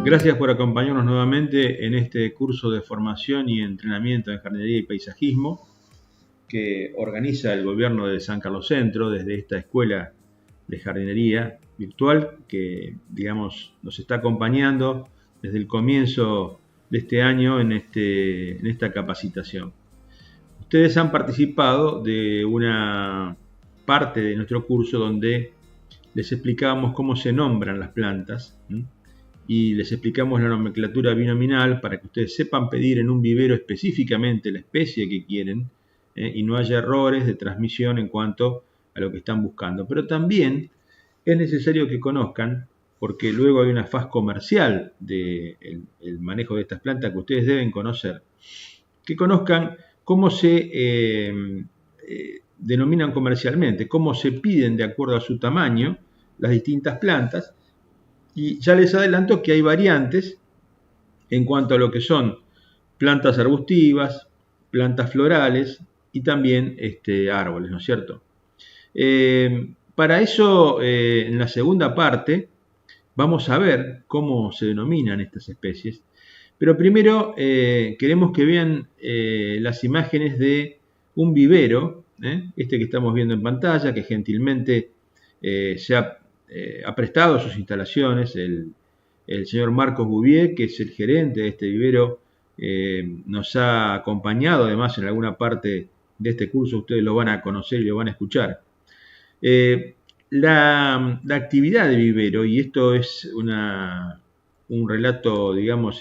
Gracias por acompañarnos nuevamente en este curso de formación y entrenamiento en jardinería y paisajismo que organiza el gobierno de San Carlos Centro desde esta escuela de jardinería virtual que, nos está acompañando desde el comienzo de este año en esta capacitación. Ustedes han participado de una parte de nuestro curso donde les explicábamos cómo se nombran las plantas y les explicamos la nomenclatura binominal para que ustedes sepan pedir en un vivero específicamente la especie que quieren y no haya errores de transmisión en cuanto a lo que están buscando. Pero también es necesario que conozcan, porque luego hay una faz comercial del manejo de estas plantas que ustedes deben conocer, que conozcan cómo se denominan comercialmente, cómo se piden de acuerdo a su tamaño las distintas plantas. Y ya les adelanto que hay variantes en cuanto a lo que son plantas arbustivas, plantas florales y también árboles, ¿no es cierto? Para eso, en la segunda parte, vamos a ver cómo se denominan estas especies. Pero primero queremos que vean las imágenes de un vivero, este que estamos viendo en pantalla, que gentilmente se ha prestado sus instalaciones el señor Marcos Bouvier, que es el gerente de este vivero, nos ha acompañado además en alguna parte de este curso, ustedes lo van a conocer y lo van a escuchar. La actividad de vivero, y esto es un relato, digamos,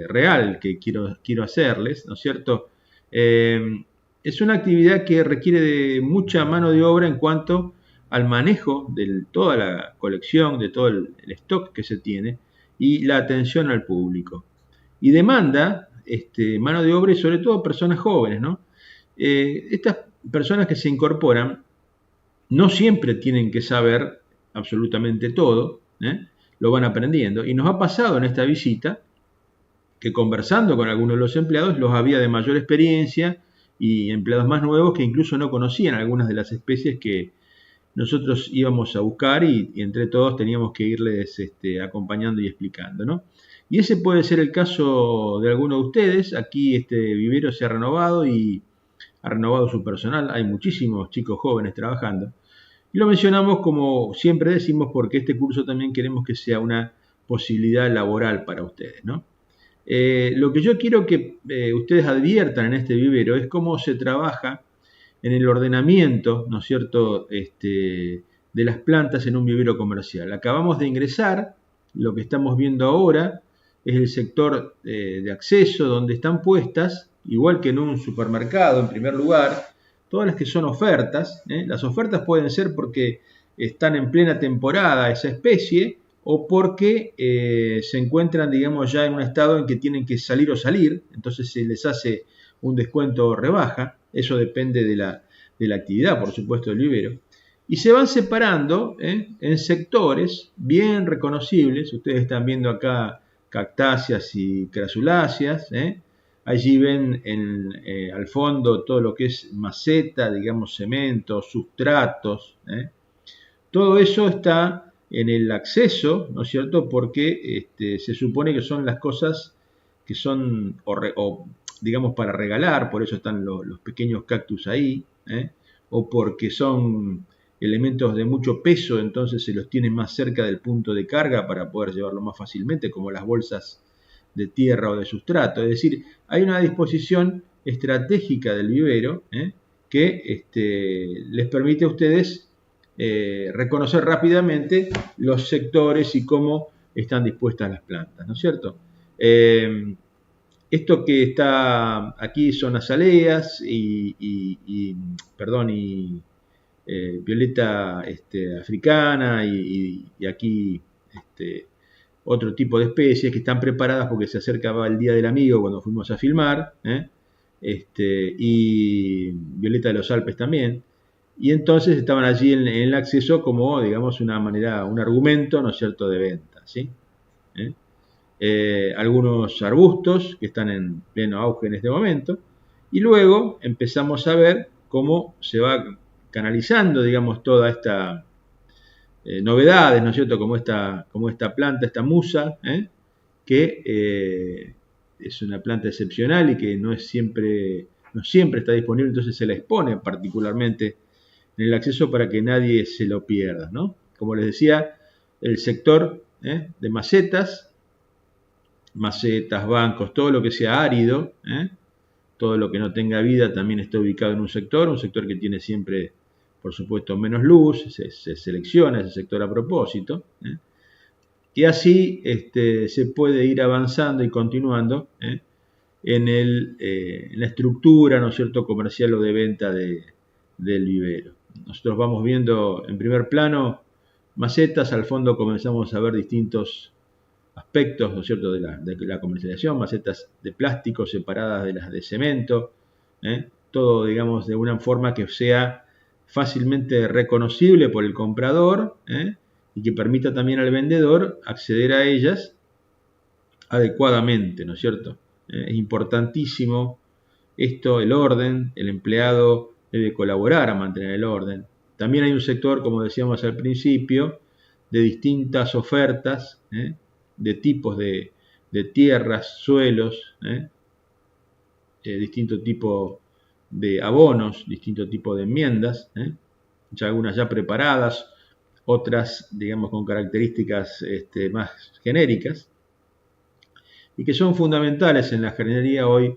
real que quiero hacerles, ¿no es cierto? Es una actividad que requiere de mucha mano de obra en cuanto al manejo de toda la colección, de todo el stock que se tiene y la atención al público. Y demanda mano de obra y sobre todo personas jóvenes, ¿no? Estas personas que se incorporan no siempre tienen que saber absolutamente todo, lo van aprendiendo. Y nos ha pasado en esta visita que conversando con algunos de los empleados los había de mayor experiencia y empleados más nuevos que incluso no conocían algunas de las especies que nosotros íbamos a buscar y entre todos teníamos que irles acompañando y explicando, ¿no? Y ese puede ser el caso de alguno de ustedes. Aquí este vivero se ha renovado y ha renovado su personal. Hay muchísimos chicos jóvenes trabajando. Y lo mencionamos como siempre decimos porque este curso también queremos que sea una posibilidad laboral para ustedes, ¿no? Lo que yo quiero que ustedes adviertan en este vivero es cómo se trabaja en el ordenamiento, ¿no es cierto?, de las plantas en un vivero comercial. Acabamos de ingresar, lo que estamos viendo ahora es el sector de acceso donde están puestas, igual que en un supermercado en primer lugar, todas las que son ofertas. Las ofertas pueden ser porque están en plena temporada esa especie o porque se encuentran, digamos, ya en un estado en que tienen que salir o salir, entonces se les hace un descuento o rebaja. Eso depende de la actividad, por supuesto, del vivero. Y se van separando en sectores bien reconocibles. Ustedes están viendo acá cactáceas y crasuláceas. Allí ven al fondo todo lo que es maceta, digamos, cemento, sustratos. Todo eso está en el acceso, ¿no es cierto? Porque se supone que son las cosas que son, digamos, para regalar, por eso están los pequeños cactus ahí, o porque son elementos de mucho peso, entonces se los tiene más cerca del punto de carga para poder llevarlo más fácilmente, como las bolsas de tierra o de sustrato. Es decir, hay una disposición estratégica del vivero que les permite a ustedes reconocer rápidamente los sectores y cómo están dispuestas las plantas, ¿no es cierto? Esto que está aquí son azaleas y violeta africana y aquí otro tipo de especies que están preparadas porque se acercaba el Día del Amigo cuando fuimos a filmar, y violeta de los Alpes también. Y entonces estaban allí en el acceso como, digamos, una manera, un argumento, ¿no es cierto?, de venta, ¿sí? Algunos arbustos que están en pleno auge en este momento, y luego empezamos a ver cómo se va canalizando, digamos, toda esta novedades, ¿no es cierto?, como esta planta, esta musa, que es una planta excepcional y que no siempre está disponible, entonces se la expone particularmente en el acceso para que nadie se lo pierda, ¿no? Como les decía, el sector de macetas, bancos, todo lo que sea árido, todo lo que no tenga vida también está ubicado en un sector que tiene siempre, por supuesto, menos luz, se selecciona ese sector a propósito, y así se puede ir avanzando y continuando en la estructura, ¿no es cierto?, comercial o de venta del vivero. Nosotros vamos viendo en primer plano macetas, al fondo comenzamos a ver distintos aspectos, ¿no es cierto?, de la comercialización, macetas de plástico separadas de las de cemento, todo, digamos, de una forma que sea fácilmente reconocible por el comprador y que permita también al vendedor acceder a ellas adecuadamente, ¿no es cierto? Es importantísimo esto, el orden, el empleado debe colaborar a mantener el orden. También hay un sector, como decíamos al principio, de distintas ofertas, de tipos de tierras, suelos, distinto tipo de abonos, distinto tipo de enmiendas, ya algunas ya preparadas, otras, digamos, con características más genéricas, y que son fundamentales en la jardinería hoy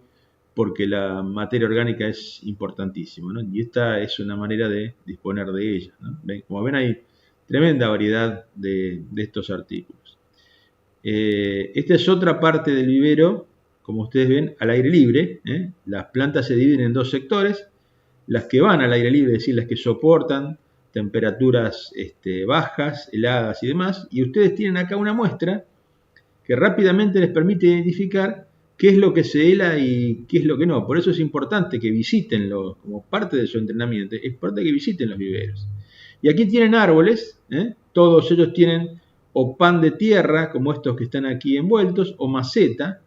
porque la materia orgánica es importantísima, ¿no? Y esta es una manera de disponer de ella, ¿no? Como ven, hay tremenda variedad de estos artículos. Esta es otra parte del vivero, como ustedes ven, al aire libre. Las plantas se dividen en dos sectores, las que van al aire libre, es decir, las que soportan temperaturas bajas, heladas y demás, y ustedes tienen acá una muestra que rápidamente les permite identificar qué es lo que se hela y qué es lo que no. Por eso es importante que visiten, como parte de su entrenamiento, es importante que visiten los viveros. Y aquí tienen árboles, todos ellos tienen o pan de tierra, como estos que están aquí envueltos, o maceta.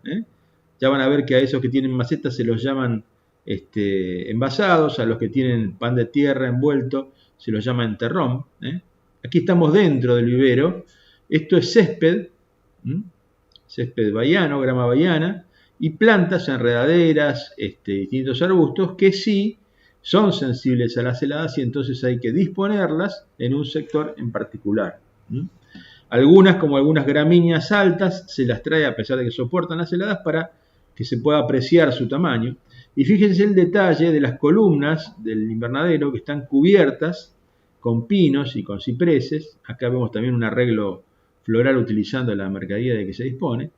Ya van a ver que a esos que tienen maceta se los llaman envasados, a los que tienen pan de tierra envuelto se los llama enterrón. Aquí estamos dentro del vivero. Esto es césped, césped bahiano, grama bahiana, y plantas enredaderas, distintos arbustos que sí son sensibles a las heladas y entonces hay que disponerlas en un sector en particular. Algunas, como algunas gramíneas altas, se las trae a pesar de que soportan las heladas para que se pueda apreciar su tamaño. Y fíjense el detalle de las columnas del invernadero que están cubiertas con pinos y con cipreses. Acá vemos también un arreglo floral utilizando la mercadería de que se dispone.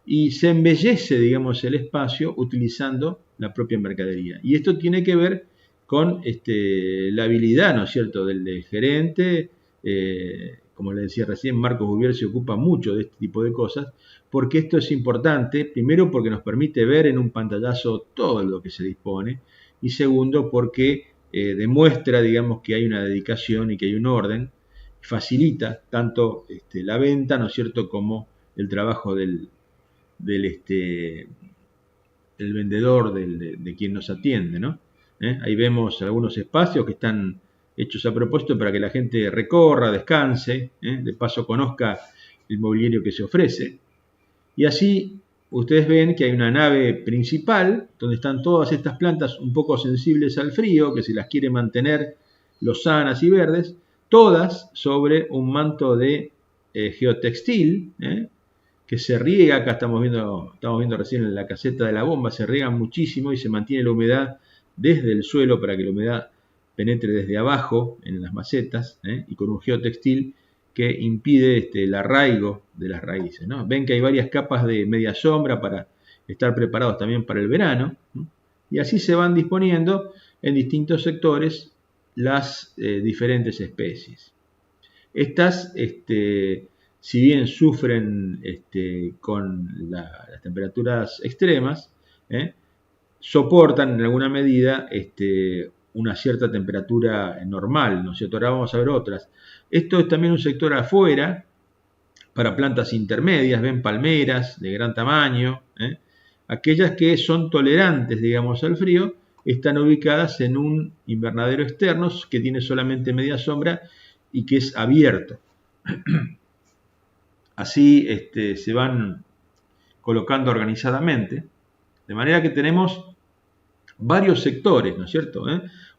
Y se embellece, digamos, el espacio utilizando la propia mercadería. Y esto tiene que ver con la habilidad, ¿no es cierto?, del gerente. Como les decía recién, Marcos Bouvier se ocupa mucho de este tipo de cosas, porque esto es importante, primero porque nos permite ver en un pantallazo todo lo que se dispone, y segundo porque demuestra, digamos, que hay una dedicación y que hay un orden, facilita tanto la venta, ¿no es cierto?, como el trabajo del vendedor, de quien nos atiende, ¿no? Ahí vemos algunos espacios que están hechos a propósito para que la gente recorra, descanse, de paso conozca el mobiliario que se ofrece. Y así ustedes ven que hay una nave principal donde están todas estas plantas un poco sensibles al frío, que se las quiere mantener lozanas y verdes, todas sobre un manto de geotextil, que se riega. Acá estamos viendo recién en la caseta de la bomba, se riega muchísimo y se mantiene la humedad desde el suelo para que la humedad penetre desde abajo en las macetas, y con un geotextil que impide el arraigo de las raíces, ¿no? Ven que hay varias capas de media sombra para estar preparados también para el verano, y así se van disponiendo en distintos sectores las diferentes especies. Estas, si bien sufren con las temperaturas extremas, soportan en alguna medida una cierta temperatura normal, ¿no es cierto? Ahora vamos a ver otras. Esto es también un sector afuera para plantas intermedias, ven palmeras de gran tamaño, aquellas que son tolerantes, digamos, al frío, están ubicadas en un invernadero externo que tiene solamente media sombra y que es abierto. Así se van colocando organizadamente, de manera que tenemos varios sectores, ¿no es cierto?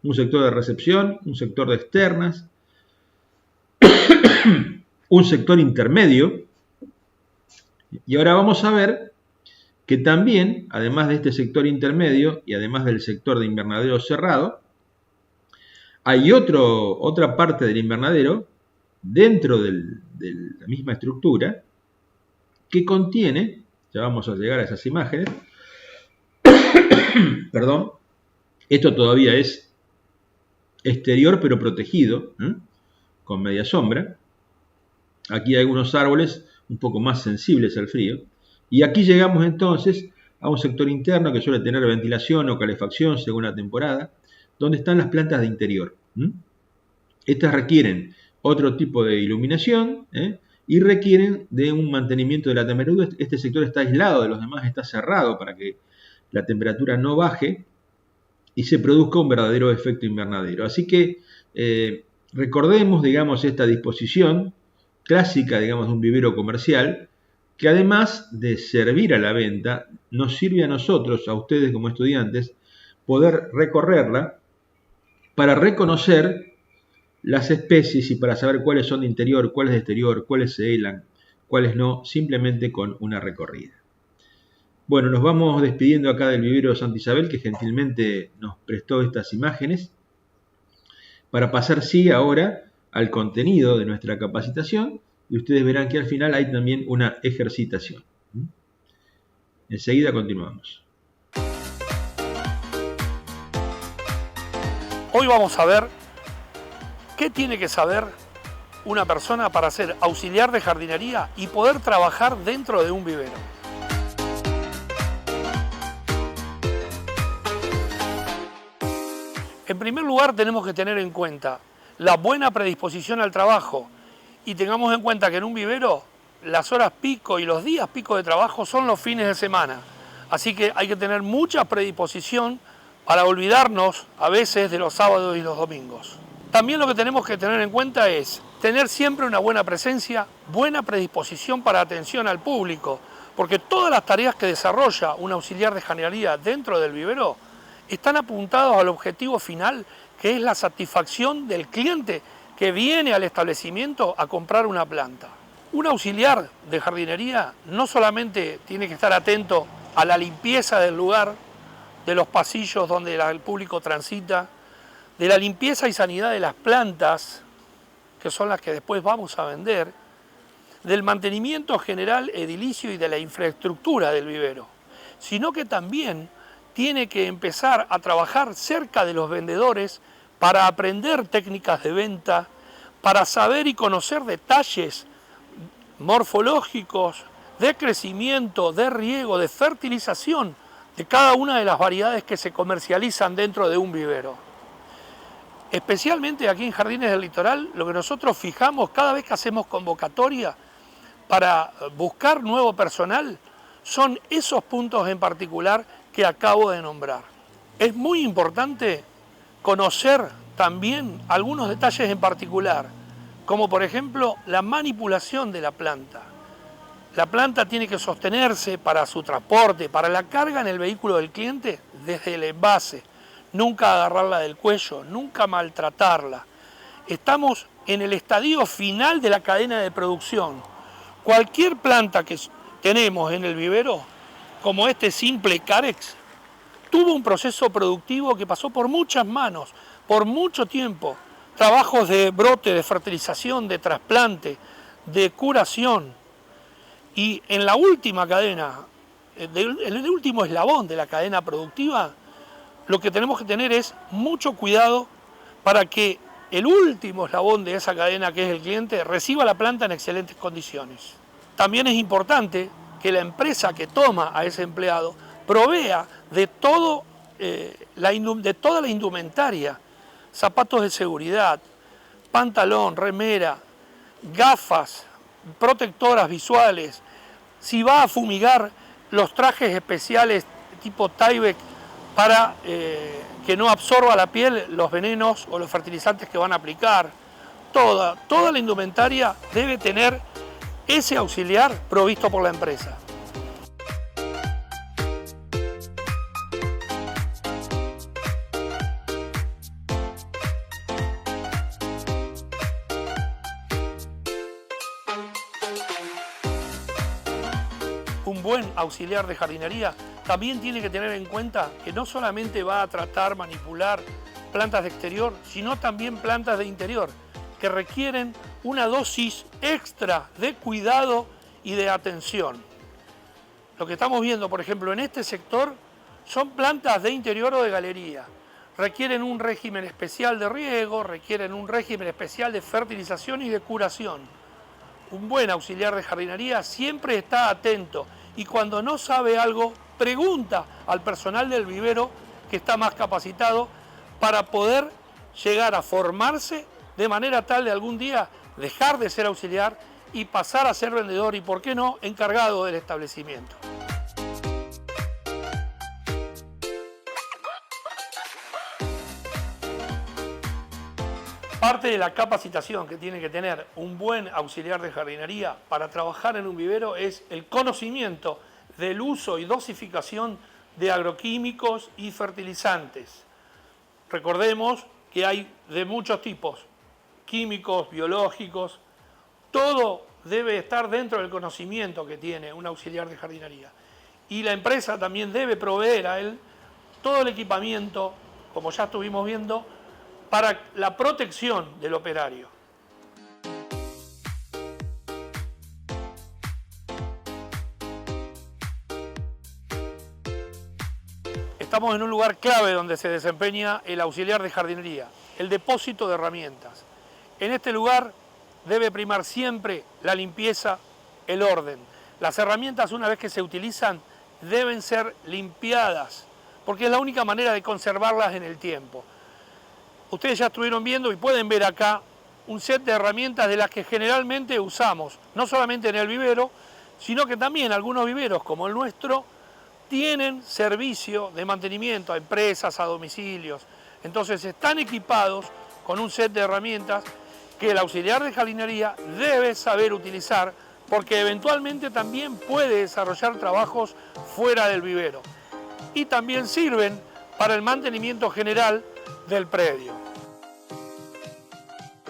Un sector de recepción, un sector de externas, un sector intermedio, y ahora vamos a ver que también, además de este sector intermedio y además del sector de invernadero cerrado, hay otra parte del invernadero dentro de la misma estructura que contiene, ya vamos a llegar a esas imágenes, perdón, esto todavía es exterior pero protegido, con media sombra. Aquí hay algunos árboles un poco más sensibles al frío. Y aquí llegamos entonces a un sector interno que suele tener ventilación o calefacción según la temporada, donde están las plantas de interior. Estas requieren otro tipo de iluminación y requieren de un mantenimiento de la temperatura. Este sector está aislado de los demás, está cerrado para que la temperatura no baje y se produzca un verdadero efecto invernadero. Así que recordemos, digamos, esta disposición clásica, digamos, de un vivero comercial, que además de servir a la venta, nos sirve a nosotros, a ustedes como estudiantes, poder recorrerla para reconocer las especies y para saber cuáles son de interior, cuáles de exterior, cuáles se helan, cuáles no, simplemente con una recorrida. Bueno, nos vamos despidiendo acá del vivero Santa Isabel, que gentilmente nos prestó estas imágenes, para pasar sí ahora al contenido de nuestra capacitación, y ustedes verán que al final hay también una ejercitación. Enseguida continuamos. Hoy vamos a ver qué tiene que saber una persona para ser auxiliar de jardinería y poder trabajar dentro de un vivero. En primer lugar, tenemos que tener en cuenta la buena predisposición al trabajo y tengamos en cuenta que en un vivero las horas pico y los días pico de trabajo son los fines de semana. Así que hay que tener mucha predisposición para olvidarnos a veces de los sábados y los domingos. También lo que tenemos que tener en cuenta es tener siempre una buena presencia, buena predisposición para atención al público, porque todas las tareas que desarrolla un auxiliar de jardinería dentro del vivero están apuntados al objetivo final, que es la satisfacción del cliente que viene al establecimiento a comprar una planta. Un auxiliar de jardinería no solamente tiene que estar atento a la limpieza del lugar, de los pasillos donde el público transita, de la limpieza y sanidad de las plantas, que son las que después vamos a vender, del mantenimiento general edilicio y de la infraestructura del vivero, sino que también tiene que empezar a trabajar cerca de los vendedores para aprender técnicas de venta, para saber y conocer detalles morfológicos, de crecimiento, de riego, de fertilización de cada una de las variedades que se comercializan dentro de un vivero. Especialmente aquí en Jardines del Litoral, lo que nosotros fijamos cada vez que hacemos convocatoria para buscar nuevo personal son esos puntos en particular que acabo de nombrar. Es muy importante conocer también algunos detalles en particular, como por ejemplo la manipulación de la planta. La planta tiene que sostenerse para su transporte, para la carga en el vehículo del cliente desde el envase, nunca agarrarla del cuello, nunca maltratarla. Estamos en el estadio final de la cadena de producción. Cualquier planta que tenemos en el vivero, como este simple Carex, tuvo un proceso productivo que pasó por muchas manos, por mucho tiempo. Trabajos de brote, de fertilización, de trasplante, de curación. Y en la última cadena, en el último eslabón de la cadena productiva, lo que tenemos que tener es mucho cuidado para que el último eslabón de esa cadena, que es el cliente, reciba la planta en excelentes condiciones. También es importante que la empresa que toma a ese empleado provea de toda la indumentaria, zapatos de seguridad, pantalón, remera, gafas, protectoras visuales. Si va a fumigar, los trajes especiales tipo Tyvek para que no absorba la piel los venenos o los fertilizantes que van a aplicar. Toda la indumentaria debe tener ese auxiliar provisto por la empresa. un buen auxiliar de jardinería también tiene que tener en cuenta que no solamente va a tratar, manipular plantas de exterior, sino también plantas de interior, que requieren una dosis extra de cuidado y de atención. Lo que estamos viendo, por ejemplo, en este sector son plantas de interior o de galería. Requieren un régimen especial de riego, requieren un régimen especial de fertilización y de curación. Un buen auxiliar de jardinería siempre está atento y cuando no sabe algo, pregunta al personal del vivero que está más capacitado para poder llegar a formarse de manera tal de algún día dejar de ser auxiliar y pasar a ser vendedor y, por qué no, encargado del establecimiento. Parte de la capacitación que tiene que tener un buen auxiliar de jardinería para trabajar en un vivero es el conocimiento del uso y dosificación de agroquímicos y fertilizantes. Recordemos que hay de muchos tipos, químicos, biológicos, todo debe estar dentro del conocimiento que tiene un auxiliar de jardinería. Y la empresa también debe proveer a él todo el equipamiento, como ya estuvimos viendo, para la protección del operario. Estamos en un lugar clave donde se desempeña el auxiliar de jardinería, el depósito de herramientas. En este lugar debe primar siempre la limpieza, el orden. Las herramientas, una vez que se utilizan, deben ser limpiadas, porque es la única manera de conservarlas en el tiempo. Ustedes ya estuvieron viendo y pueden ver acá un set de herramientas de las que generalmente usamos, no solamente en el vivero, sino que también algunos viveros como el nuestro tienen servicio de mantenimiento a empresas, a domicilios. Entonces están equipados con un set de herramientas que el auxiliar de jardinería debe saber utilizar porque eventualmente también puede desarrollar trabajos fuera del vivero. Y también sirven para el mantenimiento general del predio.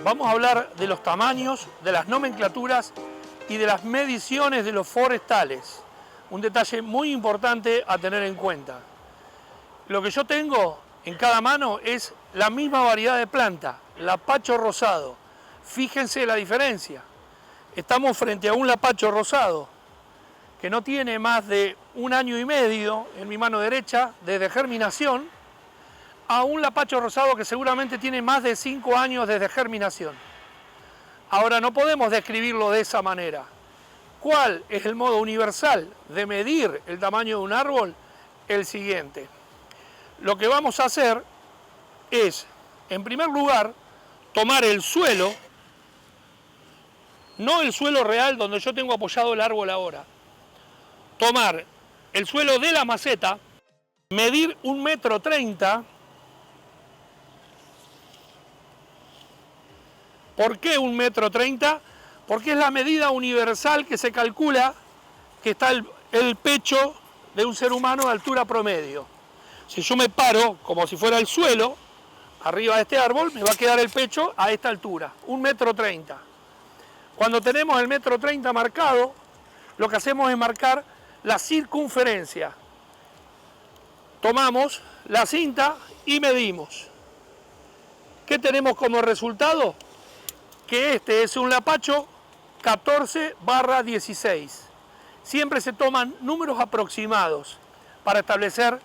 Vamos a hablar de los tamaños, de las nomenclaturas y de las mediciones de los forestales. Un detalle muy importante a tener en cuenta. Lo que yo tengo en cada mano es la misma variedad de planta, lapacho rosado. Fíjense la diferencia. Estamos frente a un lapacho rosado que no tiene más de 1 año y medio en mi mano derecha desde germinación, a un lapacho rosado que seguramente tiene más de 5 años desde germinación. Ahora no podemos describirlo de esa manera. ¿Cuál es el modo universal de medir el tamaño de un árbol? El siguiente. Lo que vamos a hacer es, en primer lugar, tomar el suelo, no el suelo real donde yo tengo apoyado el árbol ahora, tomar el suelo de la maceta, medir 1,30 m. ¿Por qué 1,30 m? Porque es la medida universal que se calcula que está el pecho de un ser humano de altura promedio. Si yo me paro como si fuera el suelo, arriba de este árbol, me va a quedar el pecho a esta altura, 1,30 m. Cuando tenemos el 1,30 m marcado, lo que hacemos es marcar la circunferencia. Tomamos la cinta y medimos. ¿Qué tenemos como resultado? Que este es un lapacho 14/16. Siempre se toman números aproximados para establecer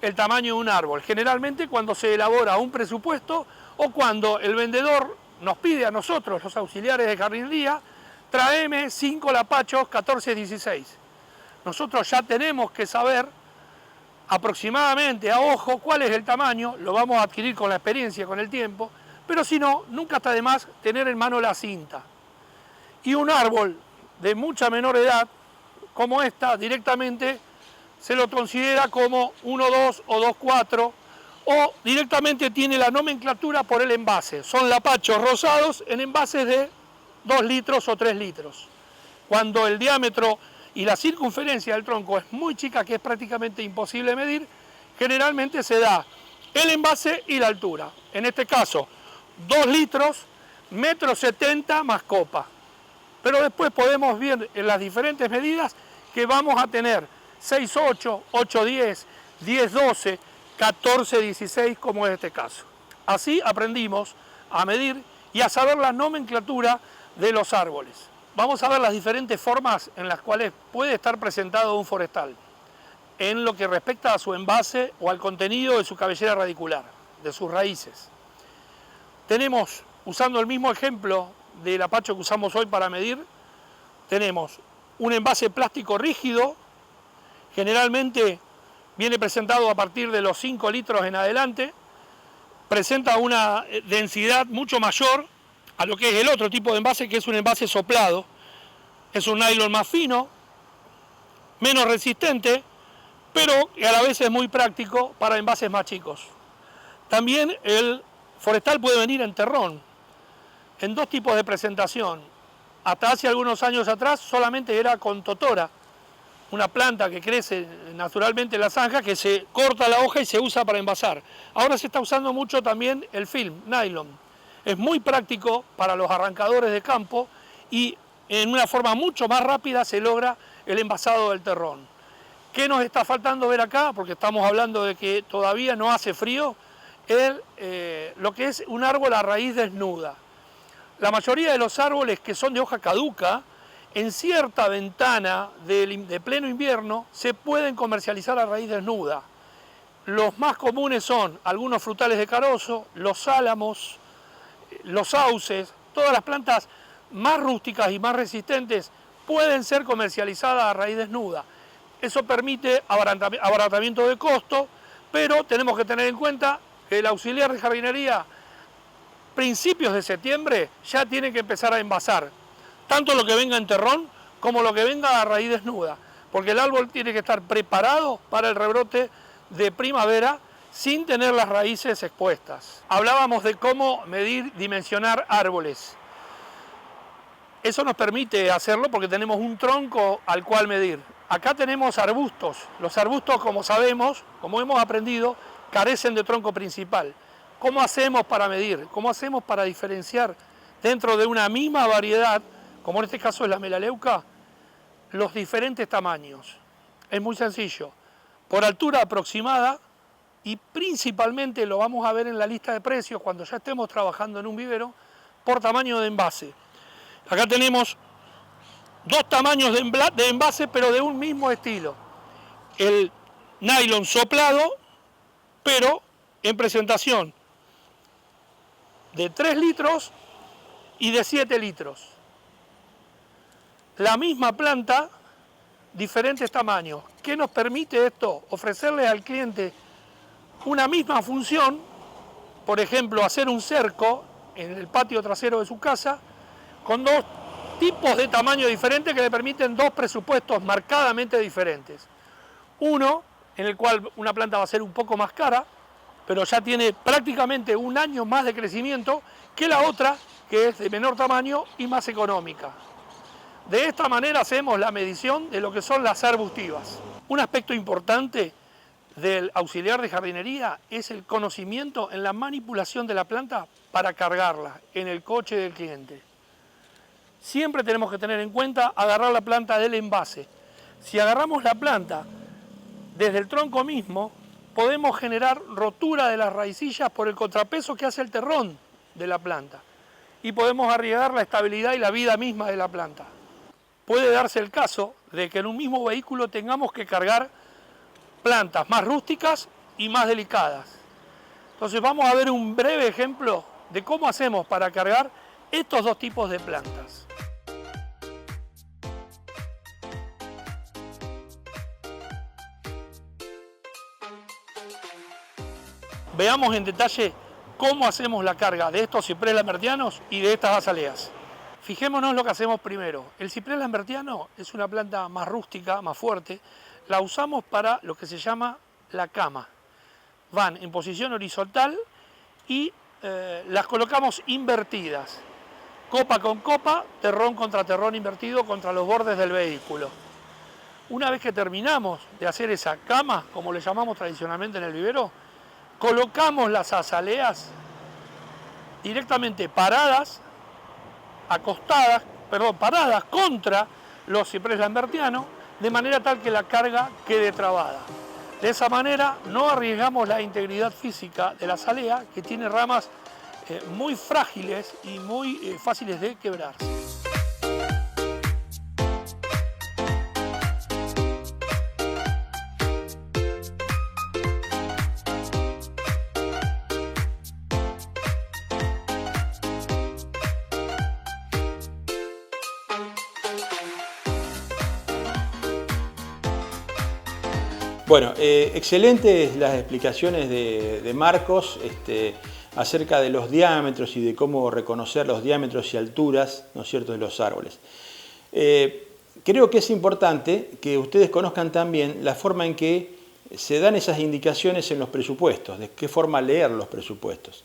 el tamaño de un árbol. Generalmente cuando se elabora un presupuesto o cuando el vendedor nos pide a nosotros, los auxiliares de jardinería, tráeme 5 lapachos 14/16. Nosotros ya tenemos que saber aproximadamente a ojo cuál es el tamaño, lo vamos a adquirir con la experiencia, con el tiempo, pero si no, nunca está de más tener en mano la cinta. Y un árbol de mucha menor edad, como esta, directamente se lo considera como 1,2 o 2,4, o directamente tiene la nomenclatura por el envase. Son lapachos rosados en envases de 2 litros o 3 litros. Cuando el diámetro y la circunferencia del tronco es muy chica, que es prácticamente imposible medir, generalmente se da el envase y la altura. En este caso, 2 litros, 1,70 m más copa. Pero después podemos ver en las diferentes medidas que vamos a tener 6,8, 8,10, 10,12, 14,16 como es este caso. Así aprendimos a medir y a saber la nomenclatura de los árboles. Vamos a ver las diferentes formas en las cuales puede estar presentado un forestal en lo que respecta a su envase o al contenido de su cabellera radicular, de sus raíces. Tenemos, usando el mismo ejemplo del apacho que usamos hoy para medir, tenemos un envase plástico rígido, generalmente viene presentado a partir de los 5 litros en adelante, presenta una densidad mucho mayor a lo que es el otro tipo de envase, que es un envase soplado. Es un nylon más fino, menos resistente, pero a la vez es muy práctico para envases más chicos. También el forestal puede venir en terrón, en dos tipos de presentación. Hasta hace algunos años atrás solamente era con totora, una planta que crece naturalmente en la zanja, que se corta la hoja y se usa para envasar. Ahora se está usando mucho también el film, nylon. Es muy práctico para los arrancadores de campo y en una forma mucho más rápida se logra el envasado del terrón. ¿Qué nos está faltando ver acá? Porque estamos hablando de que todavía no hace frío, lo que es un árbol a raíz desnuda. La mayoría de los árboles que son de hoja caduca, en cierta ventana de pleno invierno, se pueden comercializar a raíz desnuda. Los más comunes son algunos frutales de carozo, los álamos, los sauces, todas las plantas más rústicas y más resistentes pueden ser comercializadas a raíz desnuda. Eso permite abaratamiento de costo, pero tenemos que tener en cuenta que el auxiliar de jardinería, principios de septiembre, ya tiene que empezar a envasar, tanto lo que venga en terrón como lo que venga a raíz desnuda, porque el árbol tiene que estar preparado para el rebrote de primavera sin tener las raíces expuestas. Hablábamos de cómo medir, dimensionar árboles. Eso nos permite hacerlo porque tenemos un tronco al cual medir. Acá tenemos arbustos. Los arbustos, como sabemos, como hemos aprendido, carecen de tronco principal. ¿Cómo hacemos para medir? ¿Cómo hacemos para diferenciar dentro de una misma variedad, como en este caso es la melaleuca, los diferentes tamaños? Es muy sencillo. Por altura aproximada, y principalmente lo vamos a ver en la lista de precios cuando ya estemos trabajando en un vivero, por tamaño de envase. Acá tenemos dos tamaños de envase, pero de un mismo estilo. El nylon soplado, pero en presentación de 3 litros y de 7 litros. La misma planta, diferentes tamaños. ¿Qué nos permite esto? Ofrecerle al cliente una misma función, por ejemplo, hacer un cerco en el patio trasero de su casa, con dos tipos de tamaño diferentes que le permiten dos presupuestos marcadamente diferentes. Uno, en el cual una planta va a ser un poco más cara, pero ya tiene prácticamente un año más de crecimiento, que la otra, que es de menor tamaño y más económica. De esta manera hacemos la medición de lo que son las arbustivas. Un aspecto importante del auxiliar de jardinería es el conocimiento en la manipulación de la planta para cargarla en el coche del cliente. Siempre tenemos que tener en cuenta agarrar la planta del envase. Si agarramos la planta desde el tronco mismo, podemos generar rotura de las raicillas por el contrapeso que hace el terrón de la planta y podemos arriesgar la estabilidad y la vida misma de la planta. Puede darse el caso de que en un mismo vehículo tengamos que cargar plantas más rústicas y más delicadas. Entonces vamos a ver un breve ejemplo de cómo hacemos para cargar estos dos tipos de plantas. Veamos en detalle cómo hacemos la carga de estos ciprés lambertianos y de estas azaleas. Fijémonos lo que hacemos primero. El ciprés lambertiano es una planta más rústica, más fuerte. La usamos para lo que se llama la cama. Van en posición horizontal y las colocamos invertidas. Copa con copa, terrón contra terrón invertido contra los bordes del vehículo. Una vez que terminamos de hacer esa cama, como le llamamos tradicionalmente en el vivero, colocamos las azaleas directamente paradas contra los ciprés lambertianos, de manera tal que la carga quede trabada. De esa manera no arriesgamos la integridad física de la azalea, que tiene ramas muy frágiles y muy fáciles de quebrarse. Bueno, excelentes las explicaciones de Marcos acerca de los diámetros y de cómo reconocer los diámetros y alturas, ¿no es cierto?, de los árboles. Creo que es importante que ustedes conozcan también la forma en que se dan esas indicaciones en los presupuestos, de qué forma leer los presupuestos.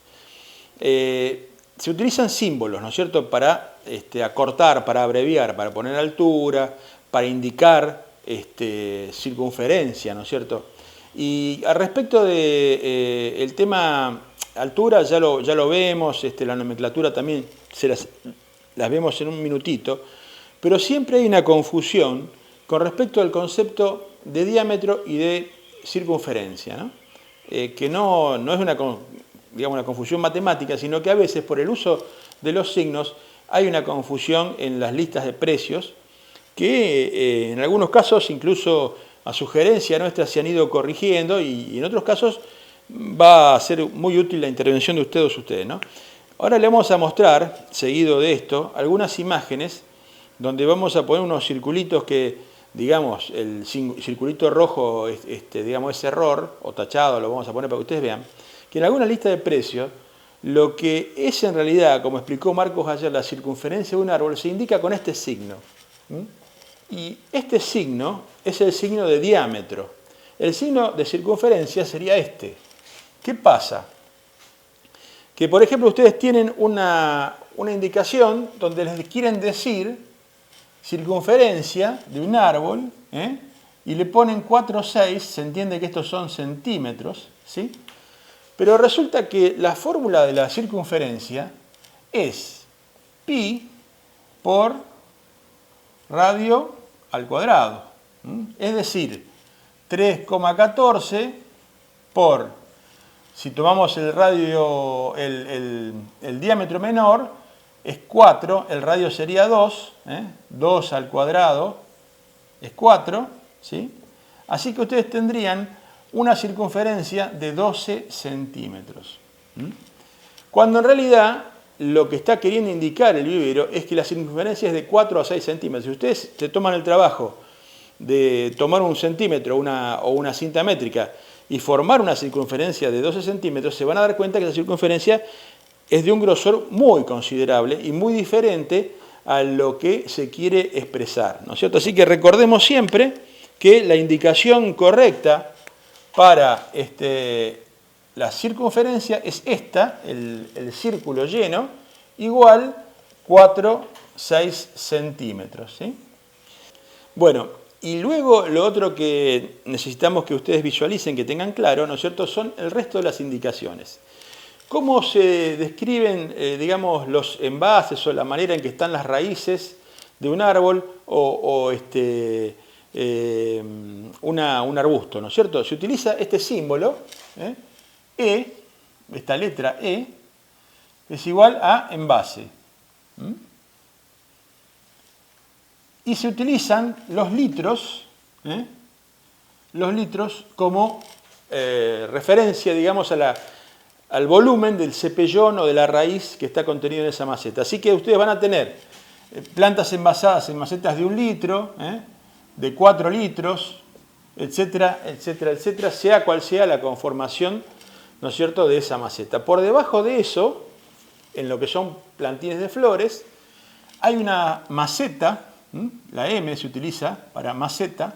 Se utilizan símbolos, ¿no es cierto?, para acortar, para abreviar, para poner altura, para indicar circunferencia, ¿no es cierto? Y al respecto de el tema altura, ya lo vemos, la nomenclatura también las vemos en un minutito, pero siempre hay una confusión con respecto al concepto de diámetro y de circunferencia, ¿no? Que no es una confusión matemática, sino que a veces por el uso de los signos hay una confusión en las listas de precios que en algunos casos, incluso a sugerencia nuestra, se han ido corrigiendo y en otros casos va a ser muy útil la intervención de ustedes, ¿no? Ahora le vamos a mostrar, seguido de esto, algunas imágenes donde vamos a poner unos circulitos que, digamos, el circulito rojo, digamos, es error o tachado, lo vamos a poner para que ustedes vean, que en alguna lista de precios, lo que es en realidad, como explicó Marcos ayer, la circunferencia de un árbol, se indica con este signo. Y este signo es el signo de diámetro. El signo de circunferencia sería este. ¿Qué pasa? Que, por ejemplo, ustedes tienen una indicación donde les quieren decir circunferencia de un árbol, y le ponen 4 o 6, se entiende que estos son centímetros, ¿sí? Pero resulta que la fórmula de la circunferencia es pi por radio al cuadrado. Es decir, 3,14 por, si tomamos el radio, el diámetro menor, es 4, el radio sería 2, 2 al cuadrado es 4, ¿sí? Así que ustedes tendrían una circunferencia de 12 centímetros. Cuando en realidad lo que está queriendo indicar el vivero es que la circunferencia es de 4 a 6 centímetros. Si ustedes se toman el trabajo de tomar un centímetro o una cinta métrica y formar una circunferencia de 12 centímetros, se van a dar cuenta que esa circunferencia es de un grosor muy considerable y muy diferente a lo que se quiere expresar, ¿no es cierto? Así que recordemos siempre que la indicación correcta para la circunferencia es esta, el círculo lleno, igual 6 centímetros, ¿sí? Bueno, y luego lo otro que necesitamos que ustedes visualicen, que tengan claro, ¿no es cierto?, son el resto de las indicaciones. ¿Cómo se describen, digamos, los envases o la manera en que están las raíces de un árbol o un arbusto, ¿no es cierto? Se utiliza este símbolo, E, esta letra E, es igual a envase. Y se utilizan los litros como referencia, digamos, al volumen del cepellón o de la raíz que está contenido en esa maceta. Así que ustedes van a tener plantas envasadas en macetas de 1 litro, de 4 litros, etcétera, etcétera, etcétera, sea cual sea la conformación, ¿no es cierto?, de esa maceta. Por debajo de eso, en lo que son plantines de flores, hay una maceta, la M se utiliza para maceta,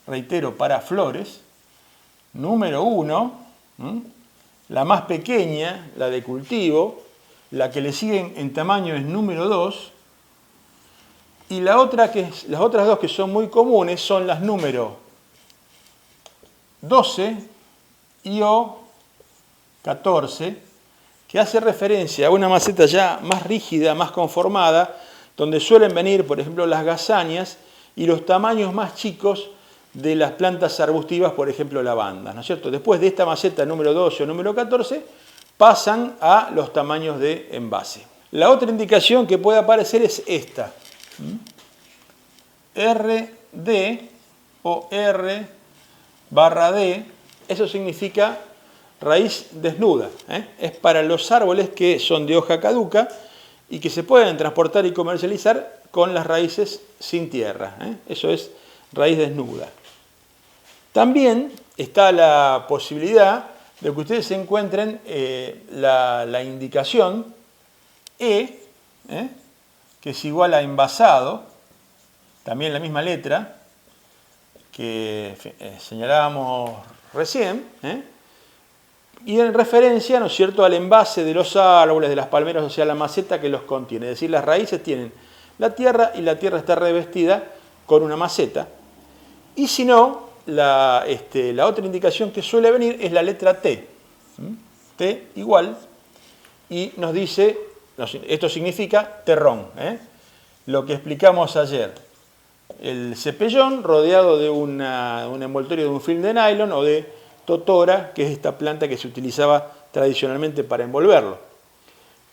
reitero, para flores, número 1, la más pequeña, la de cultivo, la que le siguen en tamaño es número 2, y las otras dos que son muy comunes son las número 12 y o 14, que hace referencia a una maceta ya más rígida, más conformada, donde suelen venir, por ejemplo, las gazañas y los tamaños más chicos de las plantas arbustivas, por ejemplo lavandas, ¿no es cierto? Después de esta maceta número 12 o número 14 pasan a los tamaños de envase. La otra indicación que puede aparecer es esta, RD o R/D, eso significa raíz desnuda, es para los árboles que son de hoja caduca y que se pueden transportar y comercializar con las raíces sin tierra, eso es raíz desnuda. También está la posibilidad de que ustedes encuentren la indicación E, que es igual a envasado, también la misma letra que señalábamos recién, y en referencia, ¿no es cierto?, al envase de los árboles, de las palmeras, o sea, la maceta que los contiene. Es decir, las raíces tienen la tierra y la tierra está revestida con una maceta. Y si no, la otra indicación que suele venir es la letra T. T igual, y nos dice, esto significa terrón, lo que explicamos ayer. El cepellón rodeado de un envoltorio de un film de nylon o de totora, que es esta planta que se utilizaba tradicionalmente para envolverlo.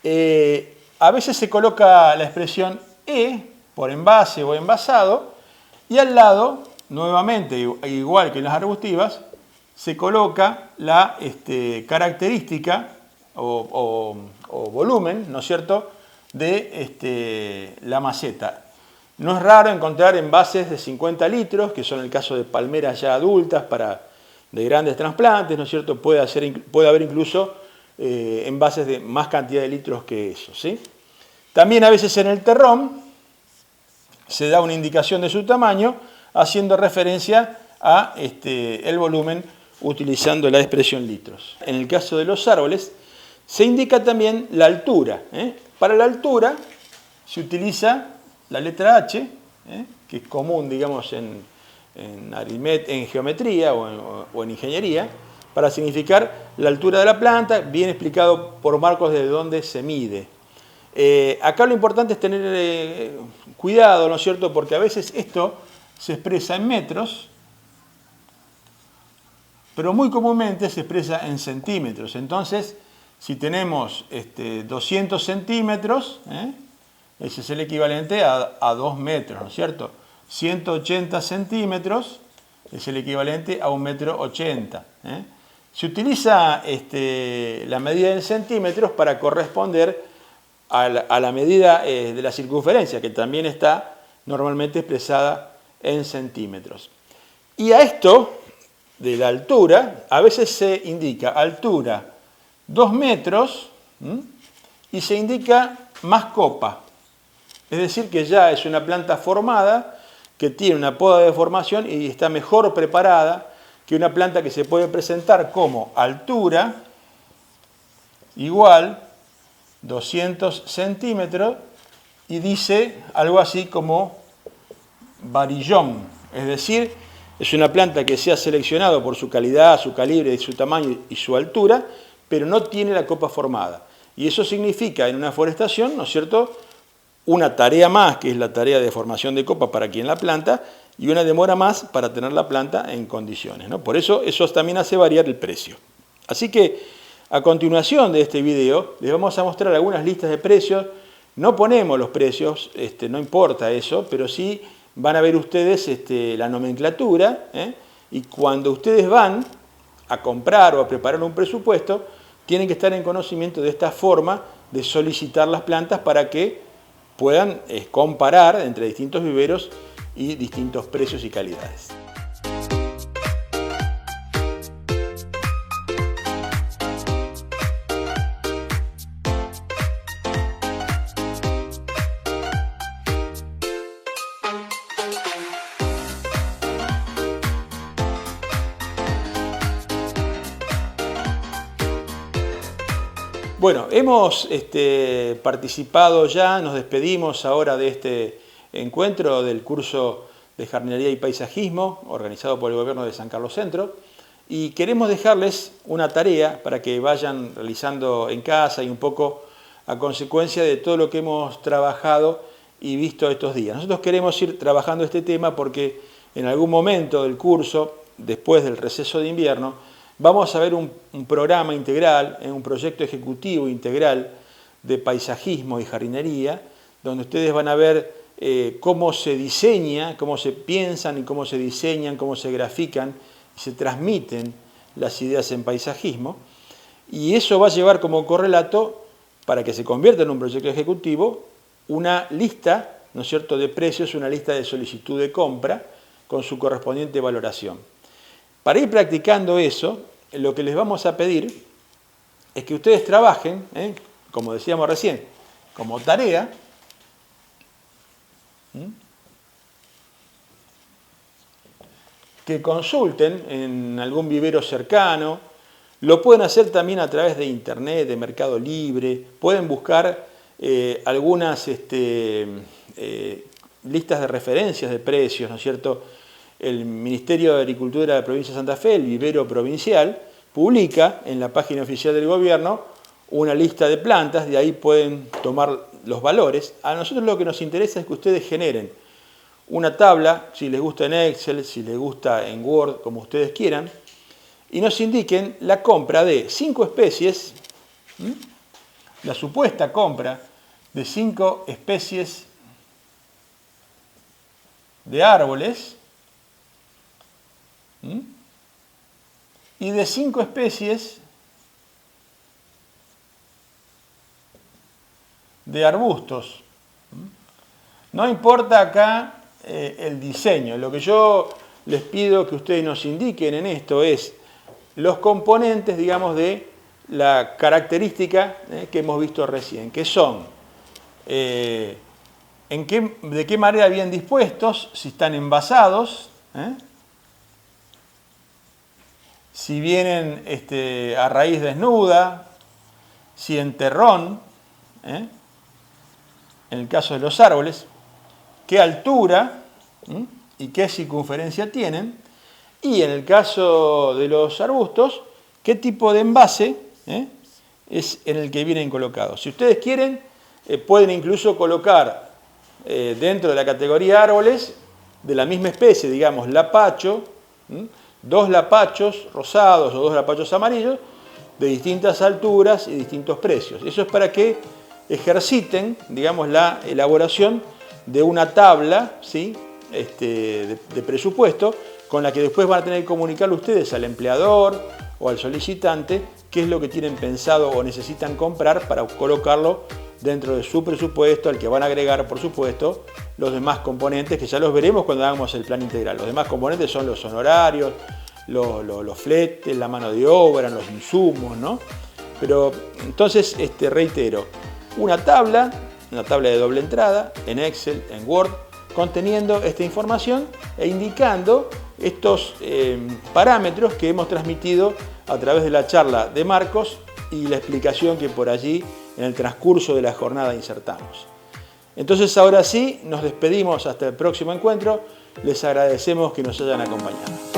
A veces se coloca la expresión E por envase o envasado y al lado, nuevamente, igual que en las arbustivas, se coloca la característica o volumen, ¿no es cierto?, de la maceta. No es raro encontrar envases de 50 litros, que son el caso de palmeras ya adultas de grandes trasplantes, ¿no es cierto? Puede haber incluso envases de más cantidad de litros que eso, ¿sí? También a veces en el terrón se da una indicación de su tamaño, haciendo referencia a el volumen utilizando la expresión litros. En el caso de los árboles se indica también la altura. Para la altura se utiliza la letra H, que es común, digamos, en geometría o en ingeniería, para significar la altura de la planta, bien explicado por Marcos de dónde se mide. Acá lo importante es tener cuidado, ¿no es cierto?, porque a veces esto se expresa en metros, pero muy comúnmente se expresa en centímetros. Entonces, si tenemos 200 centímetros, ese es el equivalente a 2 metros, ¿no es cierto? 180 centímetros es el equivalente a 1,80 m. Se utiliza la medida en centímetros para corresponder a la medida de la circunferencia, que también está normalmente expresada en centímetros. Y a esto de la altura, a veces se indica altura 2 metros y se indica más copa. Es decir, que ya es una planta formada, que tiene una poda de formación y está mejor preparada que una planta que se puede presentar como altura igual 200 centímetros y dice algo así como varillón. Es decir, es una planta que se ha seleccionado por su calidad, su calibre, su tamaño y su altura, pero no tiene la copa formada. Y eso significa en una forestación, ¿no es cierto?, una tarea más, que es la tarea de formación de copa para quien la planta, y una demora más para tener la planta en condiciones, ¿no? Por eso también hace variar el precio. Así que a continuación de este video les vamos a mostrar algunas listas de precios. No ponemos los precios, no importa eso, pero sí van a ver ustedes la nomenclatura, y cuando ustedes van a comprar o a preparar un presupuesto, tienen que estar en conocimiento de esta forma de solicitar las plantas para que puedan comparar entre distintos viveros y distintos precios y calidades. Bueno, hemos participado ya, nos despedimos ahora de este encuentro del curso de jardinería y paisajismo organizado por el gobierno de San Carlos Centro y queremos dejarles una tarea para que vayan realizando en casa y un poco a consecuencia de todo lo que hemos trabajado y visto estos días. Nosotros queremos ir trabajando este tema porque en algún momento del curso, después del receso de invierno, vamos a ver un programa integral, un proyecto ejecutivo integral de paisajismo y jardinería, donde ustedes van a ver cómo se diseña, cómo se piensan y cómo se diseñan, cómo se grafican y se transmiten las ideas en paisajismo. Y eso va a llevar como correlato, para que se convierta en un proyecto ejecutivo, una lista, ¿no es cierto?, de precios, una lista de solicitud de compra con su correspondiente valoración. Para ir practicando eso, lo que les vamos a pedir es que ustedes trabajen, como decíamos recién, como tarea, que consulten en algún vivero cercano. Lo pueden hacer también a través de internet, de Mercado Libre. Pueden buscar algunas listas de referencias de precios, ¿no es cierto? El Ministerio de Agricultura de la provincia de Santa Fe, el vivero provincial, publica en la página oficial del gobierno una lista de plantas, de ahí pueden tomar los valores. A nosotros lo que nos interesa es que ustedes generen una tabla, si les gusta en Excel, si les gusta en Word, como ustedes quieran, y nos indiquen la compra de 5 especies, la supuesta compra de 5 especies de árboles y de 5 especies de arbustos. No importa acá el diseño, lo que yo les pido que ustedes nos indiquen en esto es los componentes, digamos, de la característica que hemos visto recién, que son de qué manera bien dispuestos, si están envasados, si vienen a raíz desnuda, si en terrón, en el caso de los árboles, qué altura y qué circunferencia tienen, y en el caso de los arbustos, qué tipo de envase es en el que vienen colocados. Si ustedes quieren, pueden incluso colocar dentro de la categoría árboles de la misma especie, digamos lapacho, 2 lapachos rosados o 2 lapachos amarillos de distintas alturas y distintos precios. Eso es para que ejerciten, digamos, la elaboración de una tabla, ¿sí?, de presupuesto, con la que después van a tener que comunicarle ustedes al empleador o al solicitante qué es lo que tienen pensado o necesitan comprar para colocarlo dentro de su presupuesto, al que van a agregar, por supuesto, los demás componentes, que ya los veremos cuando hagamos el plan integral. Los demás componentes son los honorarios, los fletes, la mano de obra, los insumos, ¿no? Pero entonces, reitero, una tabla de doble entrada, en Excel, en Word, conteniendo esta información e indicando estos parámetros que hemos transmitido a través de la charla de Marcos y la explicación que por allí en el transcurso de la jornada insertamos. Entonces ahora sí, nos despedimos hasta el próximo encuentro. Les agradecemos que nos hayan acompañado.